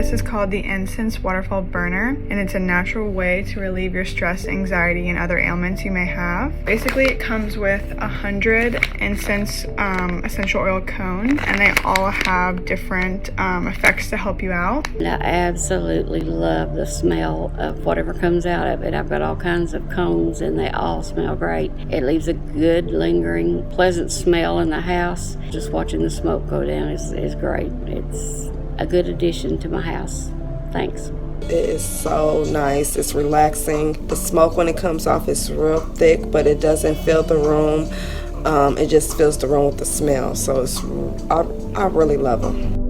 This is called the Inscents Waterfall Burner, and it's a natural way to relieve your stress, anxiety, and other ailments you may have. Basically, it comes with 100 incense essential oil cones, and they all have different effects to help you out. I absolutely love the smell of whatever comes out of it. I've got all kinds of cones, and they all smell great. It leaves a good, lingering, pleasant smell in the house. Just watching the smoke go down is great. It's a good addition to my house. Thanks. It is so nice. It's relaxing. The smoke, when it comes off, is real thick, but it doesn't fill the room. It just fills the room with the smell. So I really love them.